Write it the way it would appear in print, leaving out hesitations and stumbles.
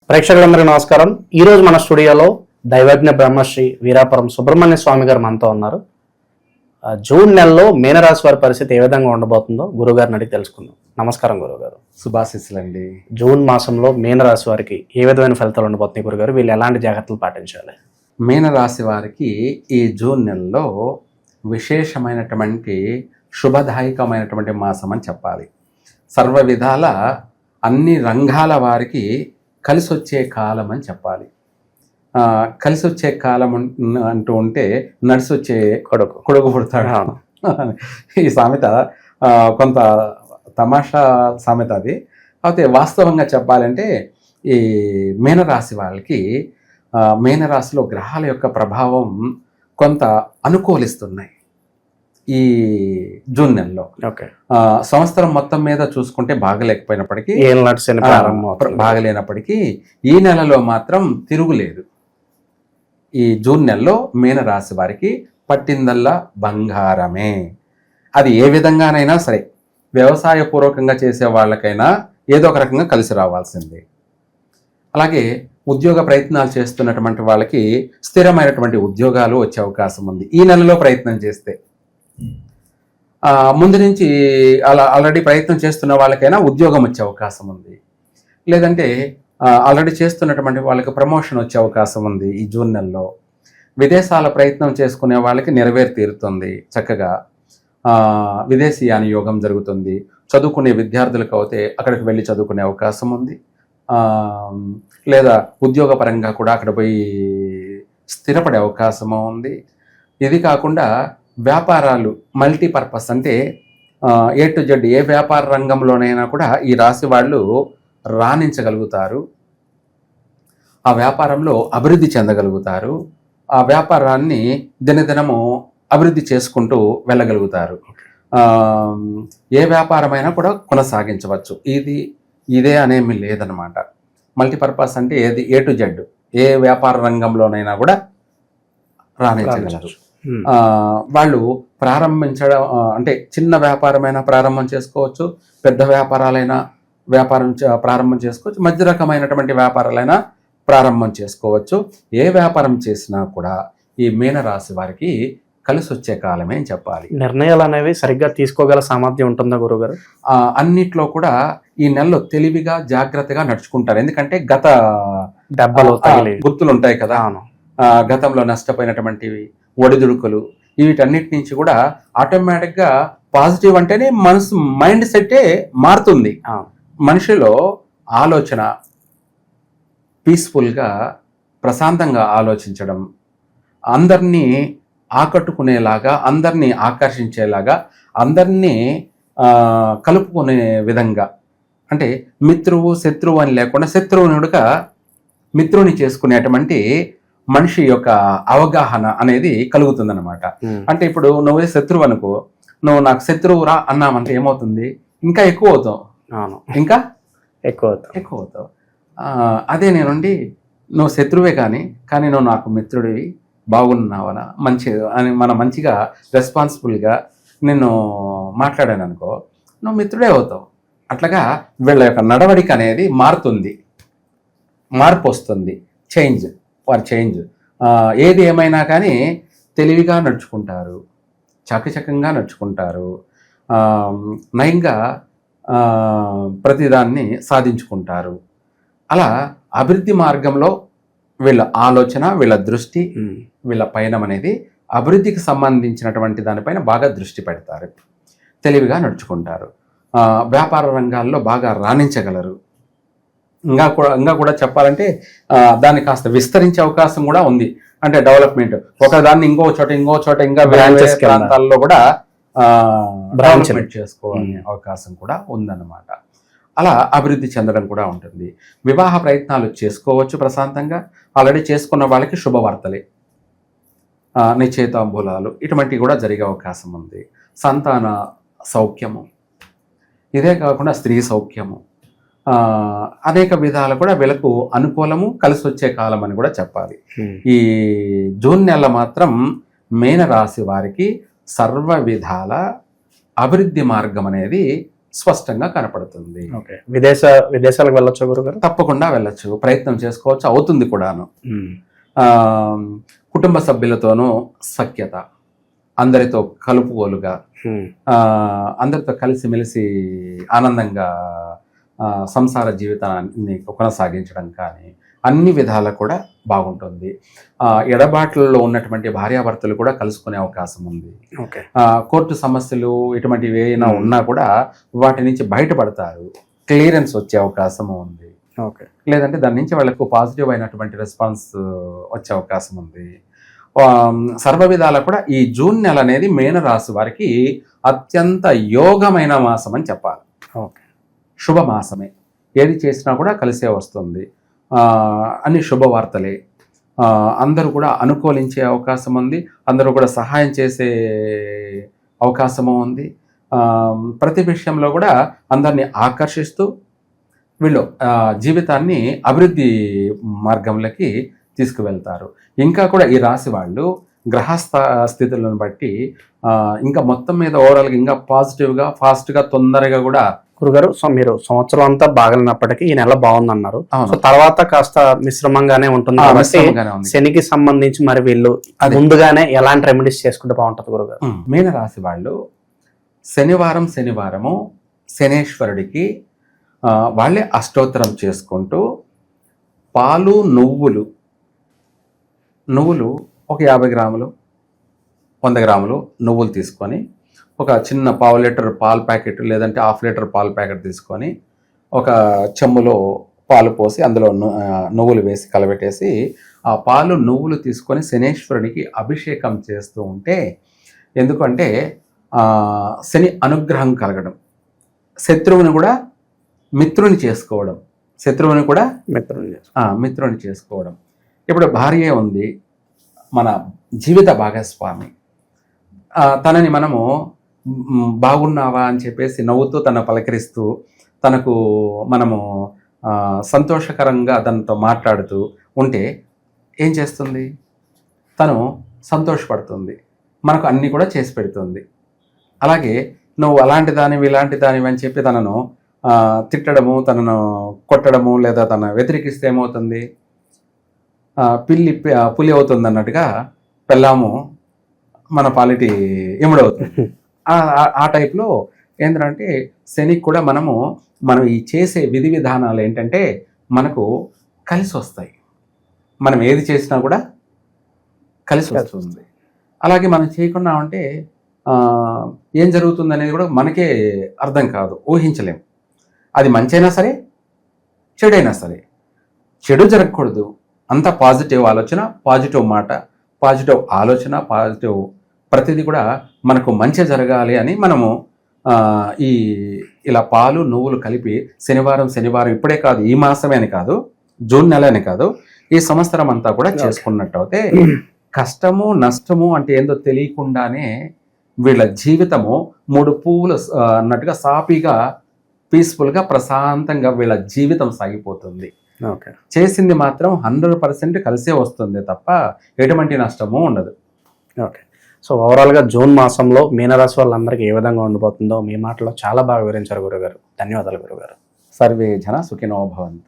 ప్రేక్షకులందరికీ నమస్కారం. ఈ రోజు మన స్టూడియోలో దైవజ్ఞ బ్రహ్మశ్రీ వీరాపురం సుబ్రహ్మణ్య స్వామి గారు మనతో ఉన్నారు. జూన్ నెలలో మీనరాశి వారి పరిస్థితి ఏ విధంగా ఉండబోతుందో గురుగారిని అడిగి తెలుసుకుందాం. నమస్కారం గురుగారు. శుభాశీస్సులండి. జూన్ మాసంలో మీనరాశి వారికి ఏ విధమైన ఫలితాలు ఉండబోతున్నాయి గురుగారు? వీళ్ళు ఎలాంటి జాగ్రత్తలు పాటించాలి? మీనరాశి వారికి ఈ జూన్ నెలలో విశేషమైనటువంటి శుభదాయకమైనటువంటి మాసం అని చెప్పాలి. సర్వ విధాల అన్ని రంగాల వారికి కలిసి వచ్చే కాలం అని చెప్పాలి. కలిసి వచ్చే కాలం అంటూ ఉంటే నడిసి వచ్చే కొడుకు పుడతాడు. ఈ సామెత కొంత తమాషా సామెత అది. అయితే వాస్తవంగా చెప్పాలంటే ఈ మీనరాశి వాళ్ళకి మీనరాశిలో గ్రహాల యొక్క ప్రభావం కొంత అనుకూలిస్తున్నాయి ఈ జూన్ నెలలో. సంవత్సరం మొత్తం మీద చూసుకుంటే బాగలేకపోయినప్పటికీ బాగలేనప్పటికీ ఈ నెలలో మాత్రం తిరుగులేదు. ఈ జూన్ నెలలో మీనరాశి వారికి పట్టిందల్లా బంగారమే. అది ఏ విధంగానైనా సరే, వ్యవసాయ పూర్వకంగా చేసే వాళ్ళకైనా ఏదో ఒక రకంగా కలిసి రావాల్సిందే. అలాగే ఉద్యోగ ప్రయత్నాలు చేస్తున్నటువంటి వాళ్ళకి స్థిరమైనటువంటి ఉద్యోగాలు వచ్చే అవకాశం ఉంది ఈ నెలలో ప్రయత్నం చేస్తే. ముందు నుంచి అలా ఆల్రెడీ ప్రయత్నం చేస్తున్న వాళ్ళకైనా ఉద్యోగం వచ్చే అవకాశం ఉంది. లేదంటే ఆల్రెడీ చేస్తున్నటువంటి వాళ్ళకి ప్రమోషన్ వచ్చే అవకాశం ఉంది ఈ జూన్ నెలలో. విదేశాల ప్రయత్నం చేసుకునే వాళ్ళకి తీరుతుంది చక్కగా. విదేశీయాన యోగం జరుగుతుంది. చదువుకునే విద్యార్థులకు అయితే అక్కడికి వెళ్ళి చదువుకునే అవకాశం ఉంది. లేదా ఉద్యోగపరంగా కూడా అక్కడ పోయి స్థిరపడే అవకాశము ఉంది. ఇది కాకుండా వ్యాపారాలు మల్టీపర్పస్ అంటే ఏ టు జెడ్ ఏ వ్యాపార రంగంలోనైనా కూడా ఈ రాశి వాళ్ళు రాణించగలుగుతారు. ఆ వ్యాపారంలో అభివృద్ధి చెందగలుగుతారు. ఆ వ్యాపారాన్ని దినదినము అభివృద్ధి చేసుకుంటూ వెళ్ళగలుగుతారు. ఏ వ్యాపారమైనా కూడా కొనసాగించవచ్చు. ఇదే అనేమి లేదనమాట. మల్టీపర్పస్ అంటే ఏ టు జెడ్ ఏ వ్యాపార రంగంలోనైనా కూడా రాణించగలరు. వాళ్ళు ప్రారంభించడం అంటే చిన్న వ్యాపారమైనా ప్రారంభం చేసుకోవచ్చు, పెద్ద వ్యాపారాలైనా ప్రారంభం చేసుకోవచ్చు, మధ్య రకమైనటువంటి వ్యాపారాలైనా ప్రారంభం చేసుకోవచ్చు. ఏ వ్యాపారం చేసినా కూడా ఈ మీనరాశి వారికి కలిసి వచ్చే కాలమే అని చెప్పాలి. నిర్ణయాలు అనేవి సరిగ్గా తీసుకోగల సామర్థ్యం ఉంటుందా గురుగారు? అన్నిట్లో కూడా ఈ నెలలో తెలివిగా జాగ్రత్తగా నడుచుకుంటారు. ఎందుకంటే గత దెబ్బలు గుర్తులు ఉంటాయి కదా, గతంలో నష్టపోయినటువంటివి, ఒడిదుడుకులు, వీటన్నిటి నుంచి కూడా ఆటోమేటిక్గా పాజిటివ్ అంటేనే మైండ్ సెట్టే మారుతుంది. మనిషిలో ఆలోచన పీస్ఫుల్గా ప్రశాంతంగా ఆలోచించడం, అందరినీ ఆకట్టుకునేలాగా, అందరినీ ఆకర్షించేలాగా, అందరినీ కలుపుకునే విధంగా, అంటే మిత్రువు శత్రువు అని లేకుండా శత్రువునుడుగా మిత్రుని చేసుకునేటువంటి మనిషి యొక్క అవగాహన అనేది కలుగుతుందన్నమాట. అంటే ఇప్పుడు నువ్వే శత్రువు అనుకో, నువ్వు నాకు శత్రువు రా అన్నామంటే ఏమవుతుంది? ఇంకా ఎక్కువ అవుతావు. ఇంకా ఎక్కువ అవుతావు. అదే నేనుండి నువ్వు శత్రువే కానీ నువ్వు నాకు మిత్రుడివి, బాగున్నావనా, మంచి అని మనం మంచిగా రెస్పాన్సిబుల్గా నిన్ను మాట్లాడాను అనుకో, నువ్వు మిత్రుడే అవుతావు. అట్లాగా వీళ్ళ యొక్క నడవడిక అనేది మారుతుంది, మార్పు వస్తుంది, చేంజ్. ఏది ఏమైనా కానీ తెలివిగా నడుచుకుంటారు, చకచకంగా నడుచుకుంటారు, నయంగా ప్రతిదాన్ని సాధించుకుంటారు. అలా అభివృద్ధి మార్గంలో వీళ్ళ ఆలోచన, వీళ్ళ దృష్టి, వీళ్ళ పయనం అనేది అభివృద్ధికి సంబంధించినటువంటి దానిపైన బాగా దృష్టి పెడతారు, తెలివిగా నడుచుకుంటారు. వ్యాపార రంగాల్లో బాగా రాణించగలరు. ఇంకా కూడా చెప్పాలంటే దాన్ని కాస్త విస్తరించే అవకాశం కూడా ఉంది. అంటే డెవలప్మెంట్, ఒకదాన్ని ఇంకో చోట ఇంకా ప్రాంతాల్లో కూడా డెవలప్మెంట్ చేసుకోవాలనే అవకాశం కూడా ఉందన్నమాట. అలా అభివృద్ధి చెందడం కూడా ఉంటుంది. వివాహ ప్రయత్నాలు చేసుకోవచ్చు ప్రశాంతంగా. ఆల్రెడీ చేసుకున్న వాళ్ళకి శుభవార్తలే, నిశ్చయితాంబూలాలు ఇటువంటివి కూడా జరిగే అవకాశం ఉంది. సంతాన సౌఖ్యము, ఇదే కాకుండా స్త్రీ సౌఖ్యము, అనేక విధాలు కూడా వీళ్ళకు అనుకూలము, కలిసి వచ్చే కాలం అని కూడా చెప్పాలి. ఈ జూన్ నెల మాత్రం మీనరాశి వారికి సర్వ విధాల అభివృద్ధి మార్గం అనేది స్పష్టంగా కనపడుతుంది. ఓకే. విదేశాలకు వెళ్ళొచ్చా గురుగారు? తప్పకుండా వెళ్ళొచ్చు, ప్రయత్నం చేసుకోవచ్చు, అవుతుంది కూడాను. ఆ, కుటుంబ సభ్యులతోనూ సఖ్యత, అందరితో కలుపుగోలుగా, అందరితో కలిసిమెలిసి ఆనందంగా సంసార జీవితాన్ని కొనసాగించడం కానీ అన్ని విధాలా కూడా బాగుంటుంది. ఎడబాట్లలో ఉన్నటువంటి భార్యాభర్తలు కూడా కలుసుకునే అవకాశం ఉంది. కోర్టు సమస్యలు ఇటువంటివి ఏమైనా ఉన్నా కూడా వాటి నుంచి బయటపడతారు, క్లియరెన్స్ వచ్చే అవకాశం ఉంది. లేదంటే దాని నుంచి వాళ్ళకు పాజిటివ్ అయినటువంటి రెస్పాన్స్ వచ్చే అవకాశం ఉంది. సర్వ విధాలా కూడా ఈ జూన్ నెల అనేది మీనరాశి వారికి అత్యంత యోగమైన మాసం అని చెప్పాలి. శుభ మాసమే, ఏది చేసినా కూడా కలిసే వస్తుంది. అన్ని శుభవార్తలే, అందరూ కూడా అనుకూలించే అవకాశం ఉంది, అందరూ కూడా సహాయం చేసే అవకాశము ఉంది. ప్రతి విషయంలో కూడా అందరినీ ఆకర్షిస్తూ వీళ్ళు జీవితాన్ని అభివృద్ధి మార్గంలోకి తీసుకువెళ్తారు. ఇంకా కూడా ఈ రాశి వాళ్ళు గ్రహస్థ స్థితులను బట్టి ఇంకా మొత్తం మీద ఓవరాల్గా ఇంకా పాజిటివ్గా, ఫాస్ట్గా, తొందరగా కూడా. గురుగారు, సో మీరు సంవత్సరం అంతా బాగలేనప్పటికీ ఈ నెల బాగుందన్నారు. సో తర్వాత కాస్త మిశ్రమంగానే ఉంటుంది కాబట్టి శనికి సంబంధించి మరి వీళ్ళు ముందుగానే ఎలాంటి రెమెడీస్ చేసుకుంటే బాగుంటుంది గురుగారు? మీన రాశి వాళ్ళు శనివారము శనేశ్వరుడికి వాళ్ళే అష్టోత్తరం చేసుకుంటూ పాలు, నువ్వులు ఒక 50 గ్రాములు, 100 గ్రాములు నువ్వులు తీసుకొని ఒక చిన్న పావు లీటర్ పాల ప్యాకెట్ లేదంటే హాఫ్ లీటర్ పాల ప్యాకెట్ తీసుకొని ఒక చెంబులో పాలు పోసి అందులో నువ్వులు వేసి కలబెట్టేసి ఆ పాలు, నువ్వులు తీసుకొని శనేశ్వరునికి అభిషేకం చేస్తూ ఉంటే, ఎందుకంటే శని అనుగ్రహం కలగడం, శత్రువుని కూడా మిత్రుని చేసుకోవడం, మిత్రుని చేసుకోవడం. ఇప్పుడు భార్య ఉంది, మన జీవిత భాగస్వామి, తనని మనము బాగున్నావా అని చెప్పేసి నవ్వుతూ తన పలకరిస్తూ తనకు మనము సంతోషకరంగా తనతో మాట్లాడుతూ ఉంటే ఏం చేస్తుంది? తను సంతోషపడుతుంది, మనకు అన్నీ కూడా చేసి పెడుతుంది. అలాగే నువ్వు అలాంటి దానివి ఇలాంటి దానివి అని చెప్పి తనను తిట్టడము, తనను కొట్టడము లేదా తన వ్యతిరేకిస్తే ఏమవుతుంది? పులి అవుతుంది అన్నట్టుగా పెళ్ళాము మన పాలిటి ఎముడవుతుంది. ఆ టైప్లో ఏంటంటే శనికి కూడా మనం ఈ చేసే విధి విధానాలు ఏంటంటే మనకు కలిసి వస్తాయి. మనం ఏది చేసినా కూడా కలిసి వస్తుంది. అలాగే మనం చేయకుండా ఉంటే ఏం జరుగుతుంది అనేది కూడా మనకే అర్థం కాదు, ఊహించలేం. అది మంచైనా సరే, చెడైనా సరే. చెడు జరగకూడదు, అంతా పాజిటివ్ ఆలోచన, పాజిటివ్ మాట, పాజిటివ్ ఆలోచన, పాజిటివ్ ప్రతిదీ కూడా మనకు మంచి జరగాలి అని మనము ఇలా పాలు, నువ్వులు కలిపి శనివారం ఇప్పుడే కాదు, ఈ మాసమే అని కాదు, జూన్ నెల అని కాదు, ఈ సంవత్సరం అంతా కూడా చేసుకున్నట్టు అయితే కష్టము నష్టము అంటే ఏందో తెలియకుండానే వీళ్ళ జీవితము 3 పువ్వులు అన్నట్టుగా సాఫీగా, పీస్ఫుల్గా, ప్రశాంతంగా వీళ్ళ జీవితం సాగిపోతుంది. చేసింది మాత్రం 100% కలిసే వస్తుంది తప్ప ఎటువంటి నష్టము ఉండదు. ఓకే. సో ఓవరాల్గా జూన్ మాసంలో మీనరాశి వాళ్ళందరికీ ఏ విధంగా ఉండిపోతుందో మీ మాటలో చాలా బాగా వివరించారు గురుగారు. ధన్యవాదాలు గురుగారు. సర్వే జన సుఖినో భవంతు.